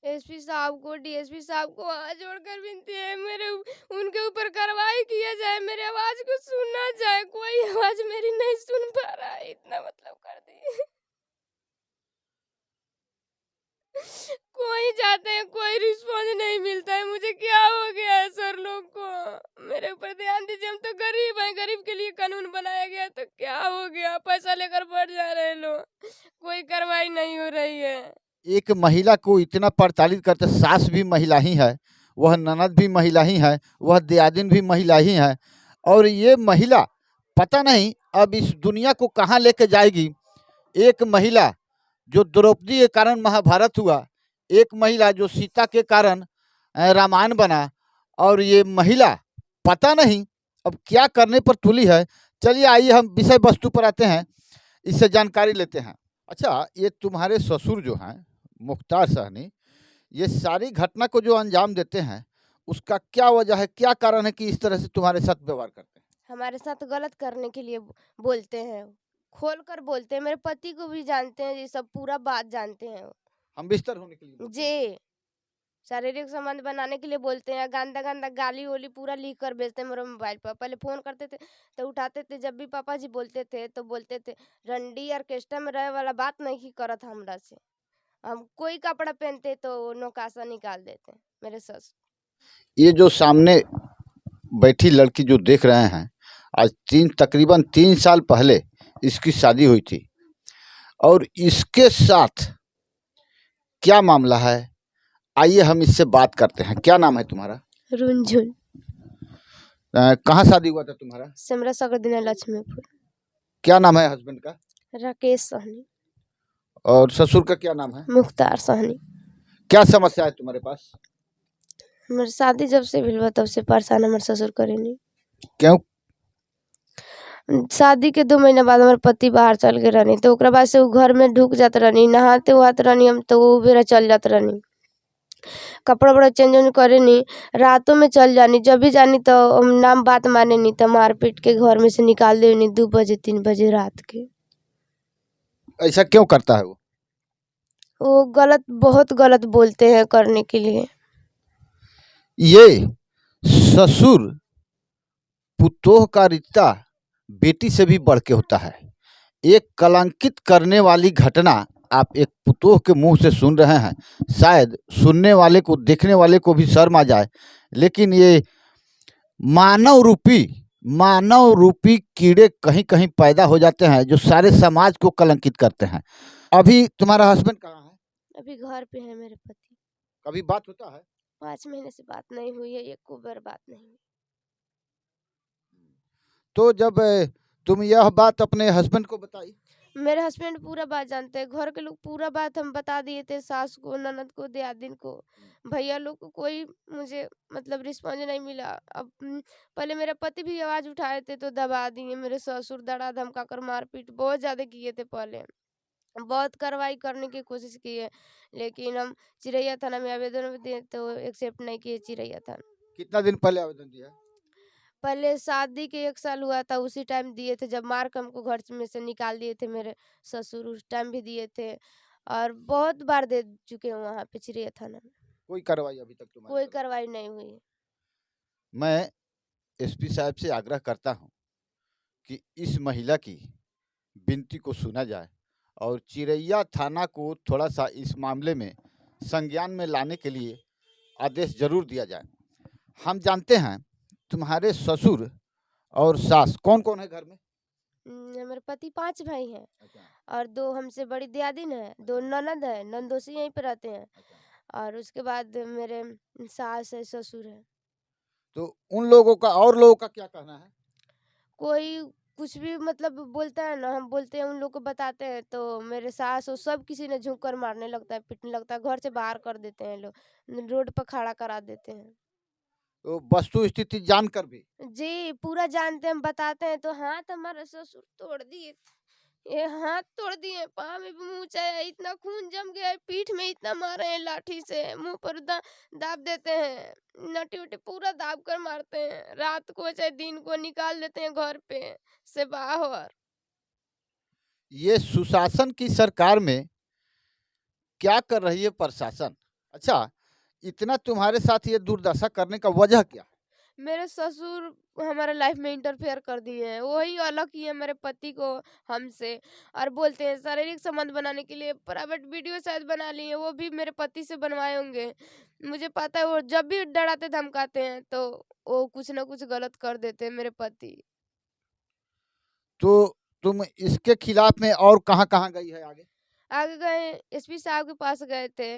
SP साहब को, DSP साहब को हाथ जोड़कर विनती है, उनके ऊपर कार्रवाई किया जाए, मेरी आवाज को सुना जाए। कोई आवाज मेरी नहीं सुन पा रहा है, इतना मतलब कर दिए। कोई जाते हैं, कोई रिस्पॉन्स नहीं मिलता है। मुझे क्या हो गया है सर लोग को? मेरे ऊपर ध्यान दीजिए, हम तो गरीब हैं, गरीब के लिए कानून बनाया गया, तो क्या हो गया? पैसा लेकर बढ़ जा रहे हैं लोग, कोई कार्रवाई नहीं हो रही है। एक महिला को इतना प्रताड़ित करते, सास भी महिला ही है, वह ननद भी महिला ही है, वह दियादिन भी महिला ही है, और ये महिला पता नहीं अब इस दुनिया को कहाँ लेके जाएगी। एक महिला जो द्रौपदी के कारण महाभारत हुआ, एक महिला जो सीता के कारण रामायण बना, और ये महिला पता नहीं अब क्या करने पर तुली है। चलिए आइए हम विषय वस्तु पर आते हैं, इससे जानकारी लेते हैं। अच्छा, ये तुम्हारे ससुर जो हैं मुख्तार सहनी, ये सारी घटना को जो अंजाम देते हैं, उसका क्या वजह है, क्या कारण है कि इस तरह से तुम्हारे साथ व्यवहार करते हैं? हमारे साथ गलत करने के लिए बोलते हैं, खोल कर बोलते हैं। मेरे पति को भी जानते हैं, ये सब पूरा बात जानते हैं हम बिस्तर होने के लिए बोलते हैं। जी। शारीरिक संबंध बनाने के लिए बोलते हैं, गंदा गंदा गाली वाली पूरा लिख कर भेजते हैं मेरे मोबाइल पर। पहले फोन करते थे तो उठाते थे, जब भी पापा जी बोलते थे तो बोलते थे रंडी ऑर्केस्ट्रा में रहे वाला बात नहीं करत हमरा से। हम कोई कपड़ा पहनते तो नौकासा निकाल देते मेरे ससुर। ये जो सामने बैठी लड़की जो देख रहे हैं, आज तकरीबन 3 साल पहले इसकी शादी हुई थी, और इसके साथ क्या मामला है, आइए हम इससे बात करते हैं। क्या नाम है तुम्हारा? रुंझुन। कहाँ शादी हुआ था तुम्हारा? सिमरा सगरदीना लक्ष्मीपुर। क्या नाम है हस्बैंड का? राकेश सहनी। और ससुर का क्या नाम है? मुख्तार सहनी। क्या समस्या है तुम्हारे पास? मेरी शादी जब से भी हुआ तब से परेशान हमारे ससुर करे नहीं। क्यों? शादी के 2 महीना बाद हमारे पति बाहर चल गए रहनी, तो ओकरा बाद से वो घर में ढुक जात रहनी, नहाते हुआत रहनी हम तो वो बेरा चल जात रहनी। कपड़ा बड़ा चेंज करे नहीं, रातों में चल जानी, जब भी जानी तो हम नाम बात माने नहीं, तो मार पीट के घर में से निकाल दे नहीं 2 बजे 3 बजे रात के। ऐसा क्यों करता है वो गलत, बहुत गलत बोलते हैं करने के लिए। ये ससुर पुतोह का रिश्ता बेटी से भी बढ़ के होता है। एक कलंकित करने वाली घटना आप एक पुतोह के मुंह से सुन रहे हैं, शायद सुनने वाले को, देखने वाले को भी शर्म आ जाए, लेकिन ये मानव रूपी कीड़े कहीं कहीं पैदा हो जाते हैं जो सारे समाज को कलंकित करते हैं। अभी तुम्हारा हस्बैंड कहाँ है? अभी घर पे है मेरे पति। कभी बात होता है? 5 महीने से बात नहीं हुई है, एक बार बात नहीं हुई। तो जब तुम यह बात अपने हस्बैंड को बताई? मेरे हस्बैंड पूरा बात जानते हैं, घर के लोग पूरा बात हम बता दिए थे, सास को, ननद को, दियादिन को, भैया लोग को, कोई मुझे मतलब रिस्पॉन्स नहीं मिला। अब पहले मेरे पति भी आवाज उठाए थे तो दबा दिए, मेरे ससुर दड़ा धमका कर मारपीट बहुत ज्यादा किए थे। पहले बहुत कार्रवाई करने की कोशिश की है, लेकिन हम चिरैया थाना में आवेदन दिए तो एक्सेप्ट नहीं किए चिरैया थाना। कितना दिन पहले आवेदन दिया? पहले शादी के 1 साल हुआ था, उसी टाइम दिए थे, जब मार के हमको घर में से निकाल दिए थे मेरे ससुर, उस टाइम भी दिए थे। और बहुत बार दे चुके हैं वहाँ पे चिड़िया थाना में। कोई कार्रवाई अभी तक तुम्हारी? कोई कार्रवाई नहीं हुई। मैं एसपी साहब से आग्रह करता हूं कि इस महिला की विनती को सुना जाए और चिरैया थाना को थोड़ा सा इस मामले में संज्ञान में लाने के लिए आदेश जरूर दिया जाए। हम जानते हैं तुम्हारे ससुर और सास कौन कौन है घर में? मेरे पति 5 भाई हैं और 2 हमसे बड़ी दियादिन है, 2 ननद है, नंदोसी यहीं पे रहते हैं, और उसके बाद मेरे सास है, ससुर है। तो उन लोगों का और लोगों का क्या कहना है? कोई कुछ भी मतलब बोलता है ना, हम बोलते हैं उन लोग को बताते हैं तो मेरे सास और सब किसी ने झुक कर मारने लगता है, पीटने लगता है, घर से बाहर कर देते हैं लोग, रोड पर खड़ा करा देते हैं। तो वस्तु स्थिति जानकर भी? जी पूरा जानते हैं, हम बताते हैं तो हाथ हमारा ससुर तोड़ दिए, ये हाथ तोड़ दिए, पाँव में भी मुँह, इतना खून जम गया है, पीठ में इतना मारे हैं लाठी से, मुंह पर दाब देते हैं, नटी उटी पूरा दाब कर मारते हैं, रात को चाहे दिन को निकाल देते हैं घर पे से बाहर। ये सुशासन की सरकार में क्या कर रही है प्रशासन? अच्छा, इतना तुम्हारे साथ ये दुर्दशा करने का वजह क्या है? मेरे ससुर हमारे लाइफ में इंटरफेयर कर दिए हैं। वही अलग किए मेरे पति को हमसे, और बोलते हैं शारीरिक संबंध बनाने के लिए प्राइवेट वीडियो शायद बना लिए हैं, वो भी मेरे पति से बनवाए होंगे। मुझे पता है वो जब भी डराते धमकाते हैं तो वो कुछ ना कुछ गलत कर देते हैं मेरे पति। तो तुम इसके खिलाफ में और कहाँ-कहाँ गई है आगे? आगे गए एसपी साहब के पास गए थे,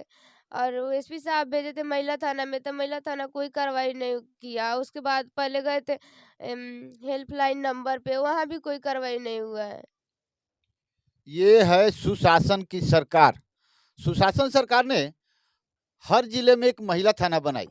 और वो एसपी साहब भेजे थे महिला थाना में, तो महिला थाना कोई कार्रवाई नहीं किया। उसके बाद पहले गए थे हेल्पलाइन नंबर पे, वहाँ भी कोई कार्रवाई नहीं हुआ है। ये है सुशासन की सरकार। सुशासन सरकार ने हर जिले में एक महिला थाना बनाई।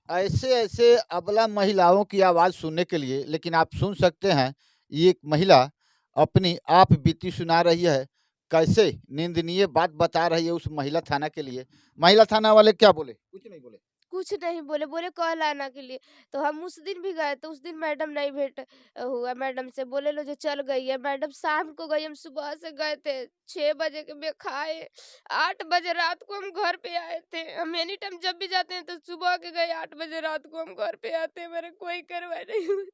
ऐसे-ऐसे अबला महिलाओं की आवाज़ सुनने के लिए, लेकिन आप सुन सकते हैं, ये एक महिला अपनी आप बीती सुना रही है, कैसे निंदनीय बात बता रही है उस महिला थाना के लिए। महिला थाना वाले क्या बोले? कुछ नहीं बोले। कुछ नहीं बोले, बोले कल आना के लिए। तो हम उस दिन भी गए, तो उस दिन मैडम नहीं भेंट हुआ मैडम से, बोले लो जो चल गई है। मैडम शाम को गई, हम सुबह से गए थे 6 बजे के में खाए, 8 बजे रात को हम घर पे आए थे। हम एनी टाइम जब भी जाते हैं तो सुबह के गए, 8 बजे रात को हम घर पे आते हैं। मेरे कोई कार्रवाई नहीं हुई।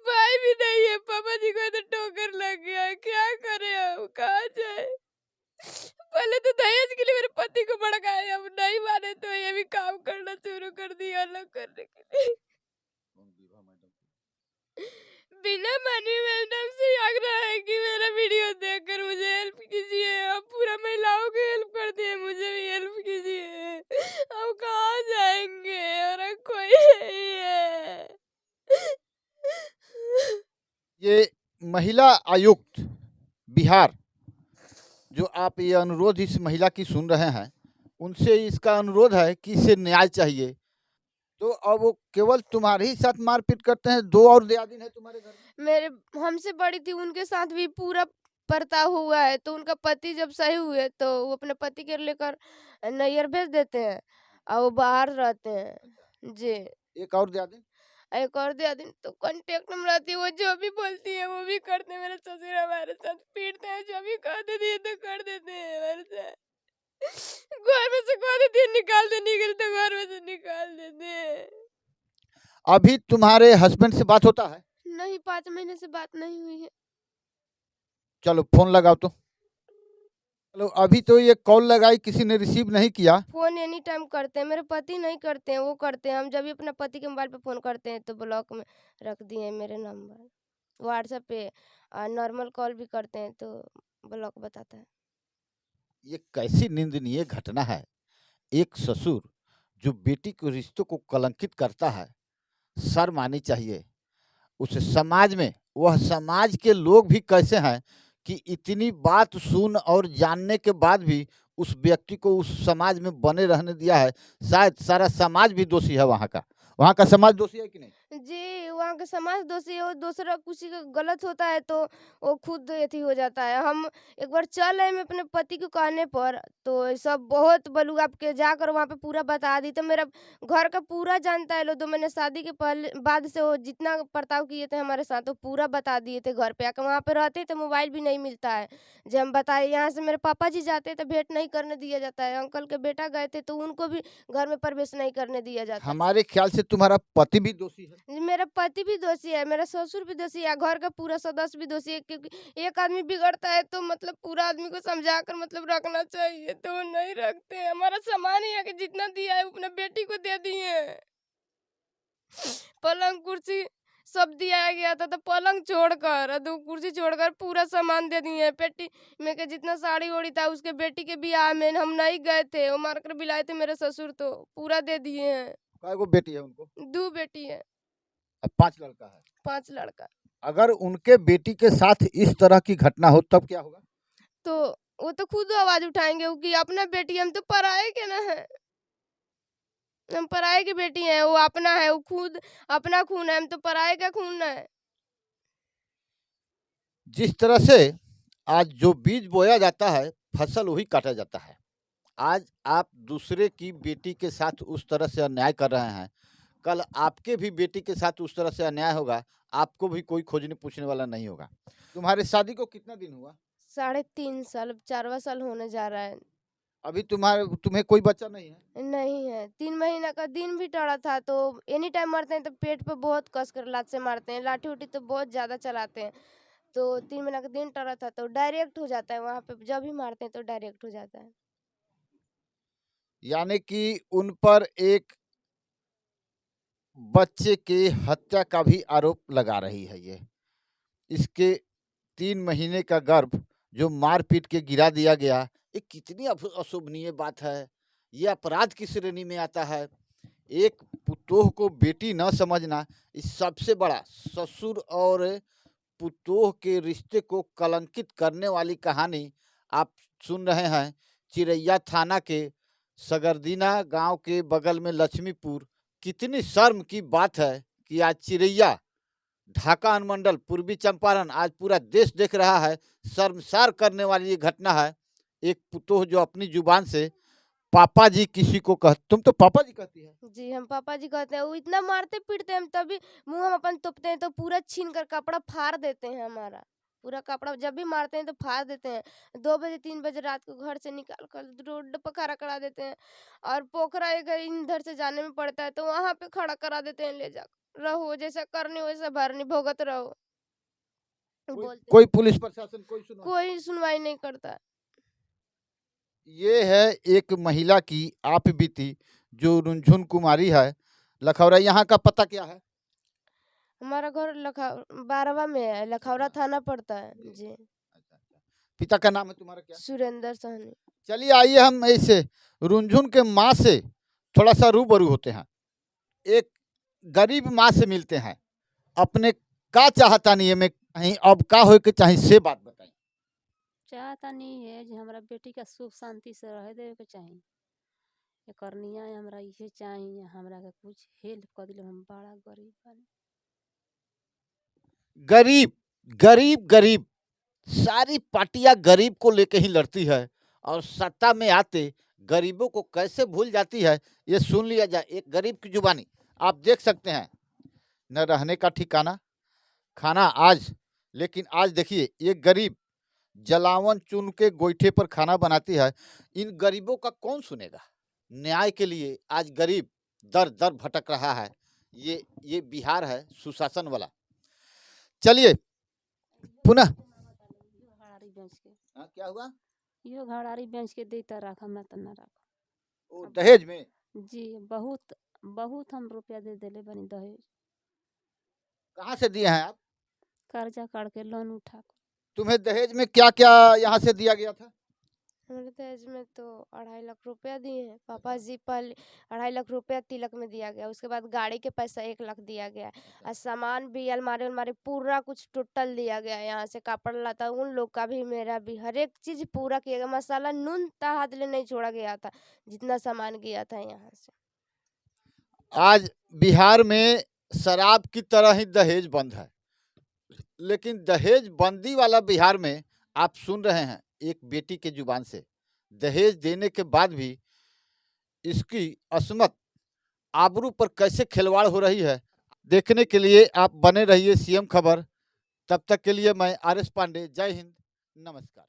भाई भी नहीं है, पापा जी को तो ठोकर लग गया है, क्या करें हम, कहाँ जाए। पहले तो दहेज के लिए मेरे पति को भड़काया, अब नहीं माने तो ये भी काम करना शुरू कर दिया अलग करने के लिए। बिना माने मैडम से आग्रह है कि मेरा वीडियो देखकर मुझे हेल्प कीजिए। आप पूरा महिलाओं को हेल्प करते हैं, मुझे भी हेल्प कीजिए। हम कहाँ जाएंगे और कोई नहीं है। ये महिला आयुक्त बिहार, जो आप ये अनुरोध इस महिला की सुन रहे हैं, उनसे इसका अनुरोध है कि इसे न्याय चाहिए। तो अब वो केवल तुम्हारे ही साथ मारपीट करते हैं, 2 और दियादिन है तुम्हारे घर में? मेरे हमसे बड़ी थी, उनके साथ भी पूरा बर्ताव हुआ है। तो उनका पति जब सही हुए तो वो अपने पति के लेकर नैयर भेज देते हैं, और वो बाहर रहते हैं जी। एक और दियादिन? एक और दियादिन तो कांटेक्ट में रहती है, वो जो भी बोलती है वो भी करते हैं। मेरे ससुर हमारे साथ पीटते हैं, जो भी कह देती है तो कर देते हैं हमारे साथ। घर में से कह देती है निकाल दे, निकल तो घर में से निकाल देते हैं। अभी तुम्हारे हस्बैंड से बात होता है? नहीं, 5 महीने से बात नहीं हुई है। चलो फ़ोन लगाओ तो। चलो अभी तो ये कॉल लगाई, किसी ने रिसीव नहीं किया। फ़ोन एनी टाइम करते हैं, मेरे पति नहीं करते हैं, वो करते हैं। हम जब भी अपने पति के मोबाइल पे फ़ोन करते हैं तो ब्लॉक में रख दिए हैं मेरे नंबर। व्हाट्सएप पे नॉर्मल कॉल भी करते हैं तो ब्लॉक बताता है। ये कैसी निंदनीय घटना है। एक ससुर जो बेटी के रिश्तों को कलंकित करता है, शर्म आनी चाहिए। उस समाज में, वह समाज के लोग भी कैसे हैं कि इतनी बात सुन और जानने के बाद भी उस व्यक्ति को उस समाज में बने रहने दिया है। शायद सारा समाज भी दोषी है वहाँ का। वहाँ का समाज दोषी है कि नहीं? जी, वहाँ का समाज दोषी है, वो दूसरा किसी का गलत होता है तो वो खुद एथी हो जाता है। हम एक बार चल आए मैं अपने पति को कहने पर, तो ये सब बहुत बलूगा के जाकर वहाँ पे पूरा बता दी। तो मेरा घर का पूरा जानता है लोग, 2 महीने शादी के पहले बाद से वो जितना बर्ताव किए थे हमारे साथ वो पूरा बता दिए थे घर पे आके। वहाँ पे रहते तो मोबाइल भी नहीं मिलता है। जब हम बताए यहाँ से मेरे पापा जी जाते तो भेंट नहीं करने दिया जाता है। अंकल के बेटा गए थे तो उनको भी घर में प्रवेश नहीं करने दिया जाता है। हमारे ख्याल से तुम्हारा पति भी दोषी है। जी, मेरा पति भी दोषी है, मेरा ससुर भी दोषी है, घर का पूरा सदस्य भी दोषी है, क्योंकि एक आदमी बिगड़ता है तो मतलब पूरा आदमी को समझाकर मतलब रखना चाहिए, तो वो नहीं रखते हैं। हमारा सामान ही आके जितना दिया है वो अपने बेटी को दे दिए हैं। पलंग कुर्सी सब दिया गया था, तो पलंग छोड़कर और 2 कुर्सी छोड़कर पूरा सामान दे दिए हैं। पेटी में के जितना साड़ी-ओड़ी था उसके बेटी के ब्याह में हम नहीं गए थे, वो मारकर बिलाए थे मेरे ससुर, तो पूरा दे दिए हैं। कै गो बेटी है उनको? 2 बेटी है, अब 5 लड़का है। 5 लड़का। अगर उनके बेटी के साथ इस तरह की घटना हो तब क्या होगा? तो वो तो खुद आवाज उठाएंगे कि अपना बेटी, हम तो पराये के ना है, हम पराये की बेटी हैं, वो अपना है, वो खुद अपना खून है, हम तो पराये का खून है। जिस तरह से आज जो बीज बोया जाता है, फसल वही काटा जाता है। आज आप दूसरे की बेटी के साथ उस तरह से अन्याय कर रहे हैं, कल आपके भी बेटी के साथ उस तरह से अन्याय होगा, आपको भी कोई खोजने पूछने वाला नहीं होगा। तुम्हारे शादी को कितना दिन हुआ? 3.5 साल, 4वां साल होने जा रहा है। अभी तुम्हें कोई बच्चा नहीं है? नहीं है, 3 महीना का दिन भी टड़ा था, तो एनी टाइम मारते हैं तो पेट पे बहुत कस कर लात से मारते हैं, लाठी-उठी तो बहुत ज़्यादा चलाते हैं। तो 3 महीना का दिन टड़ा था तो डायरेक्ट हो जाता है वहाँ पे, जब भी मारते हैं तो डायरेक्ट हो जाता है। यानी कि उन पर एक बच्चे के हत्या का भी आरोप लगा रही है ये। इसके 3 महीने का गर्भ जो मार-पीट के गिरा दिया गया, ये कितनी अशोभनीय बात है। ये अपराध की श्रेणी में आता है। एक पुतोह को बेटी न समझना, इस सबसे बड़ा ससुर और पुतोह के रिश्ते को कलंकित करने वाली कहानी आप सुन रहे हैं। चिरैया थाना के सगरदीना गांव के बगल में लक्ष्मीपुर। कितनी शर्म की बात है कि आज चिरैया ढाका अनुमंडल पूर्वी चंपारण आज पूरा देश देख रहा है। शर्मसार करने वाली ये घटना है। एक पुतोह जो अपनी जुबान से पापा जी किसी को तुम तो पापा जी कहती है। जी, हम पापा जी कहते हैं, वो इतना मारते-पीटते हैं, हम तभी मुँह हम अपन तोपते हैं तो पूरा छीन कर कपड़ा फाड़ देते हैं हमारा। पूरा कपड़ा जब भी मारते हैं तो फाड़ देते हैं। 2 बजे 3 बजे रात को घर से निकाल कर रोड पे खड़ा करा देते हैं और पोखरा एक इधर से जाने में पड़ता है तो वहाँ पे खड़ा करा देते हैं ले जाकर। रहो जैसा करनी वैसा भरनी, भुगत रहो। कोई बोलते हैं। कोई पुलिस प्रशासन कोई सुनवाई नहीं करता। ये है एक महिला की आप बीती जो रुनझुन कुमारी है। लखौरा यहाँ का पता क्या है? हमारा घर बारवा में है, लखौरा थाना पड़ता है। जी, अच्छा, अच्छा। पिता का नाम है तुम्हारा क्या? सुरेंद्र सहनी। चलिए आइए हम ऐसे रुनझुन के माँ से थोड़ा सा रूबरू होते हैं। एक गरीब माँ से मिलते हैं। अपने का चाहता नहीं है मैं कहीं अब का हो के चाहे से बात बताएं। चाहता नहीं है जो हमारा बेटी का सुख शांति से रह देवे के चाही। ये करनिया है हमरा इहे चाहिए, हमरा के कुछ हेल्प कर दिले, हम बड़ा गरीब बानी। गरीब गरीब गरीब सारी पार्टियां गरीब को लेके ही लड़ती है और सत्ता में आते गरीबों को कैसे भूल जाती है ये सुन लिया जाए एक गरीब की जुबानी। आप देख सकते हैं न रहने का ठिकाना, खाना आज, लेकिन आज देखिए एक गरीब जलावन चुन के गोईठे पर खाना बनाती है। इन गरीबों का कौन सुनेगा? न्याय के लिए आज गरीब दर दर भटक रहा है। ये बिहार है सुशासन वाला। चलिए पुनः घड़ारी बेच के क्या हुआ? इहो घड़ारी बेच के देता रख, हमरा त ना रख। ओ, दहेज में? जी, बहुत बहुत हम रुपया दे देले बनी दहेज। कहाँ से दिए हैं आप? कर्जा काढ़ के लोन उठा कर। तुम्हें दहेज में क्या क्या यहाँ से दिया गया था? हमारे दहेज में तो 2.5 लाख रुपया दिए हैं पापा जी। पहले 2.5 लाख रुपया तिलक में दिया गया, उसके बाद गाड़ी के पैसा 1 लाख दिया गया और सामान भी अलमारी उलमारी पूरा कुछ टोटल दिया गया। यहाँ से कपड़ा लता उन लोग का भी मेरा भी हर एक चीज़ पूरा किया गया। मसाला नून ता हाथ ले नहीं छोड़ा गया था, जितना सामान गया था यहाँ से। आज बिहार में शराब की तरह ही दहेज बंद है, लेकिन दहेज बंदी वाला बिहार में आप सुन रहे हैं एक बेटी के जुबान से। दहेज देने के बाद भी इसकी असमत आबरू पर कैसे खिलवाड़ हो रही है, देखने के लिए आप बने रहिए सीएम खबर। तब तक के लिए मैं आर एस पांडे, जय हिंद, नमस्कार।